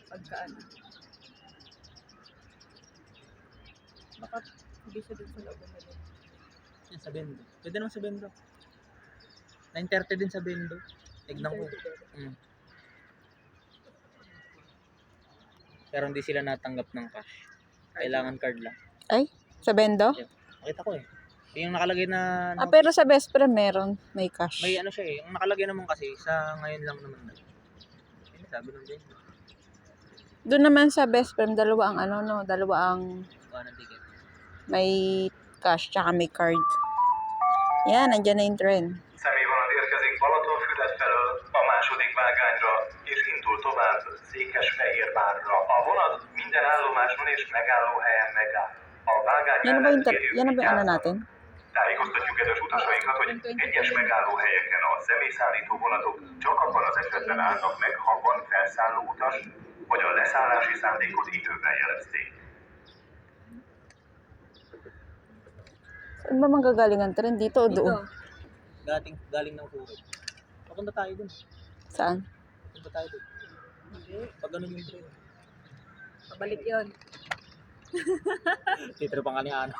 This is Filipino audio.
Pagkaan. Baka hindi siya dun sa loob na din. Yan, sa Bendo. Pwede naman sa Bendo. 9:30 din sa Bendo. Tignan ko. Pero hindi sila natanggap ng cash. Kailangan card lang. Ay, sa Bendo? Yeah. Nakita ko eh. Yung nakalagay na... Ah, pero sa best friend meron. May cash. May ano siya eh. Yung nakalagay naman kasi sa ngayon lang naman. Ano sabi ng Bendo? Doon naman sa best friend, dalawa ang ano, no? Dalawa ang Kuha ng ticket. may cash tsaka may card. Yan, andyan na yung trend. Személyvonat érkezik Balatonfüred felől a második vágányra, és indul tovább Székesfehérvárra. A vonat minden állomáson és megállóhelyen megáll. A vágány Yan na ba yung, mellett yan na ba yung ano natin? Tájékoztatjuk kedves utasainkat, hogy egyes megállóhelyeken a személyszállító vonatok csak abban az esetben állnak meg, ha van felszálló utas, vagy a leszállási szándékot időben jelezték. Saan ba manggagaling ang trend? Dito o doon? Galing ng Hurog. Papunta tayo dun. Saan? Papunta tayo dun. Hindi. Pag ganun yung train. Pabalik yun. Titro pang kani ano.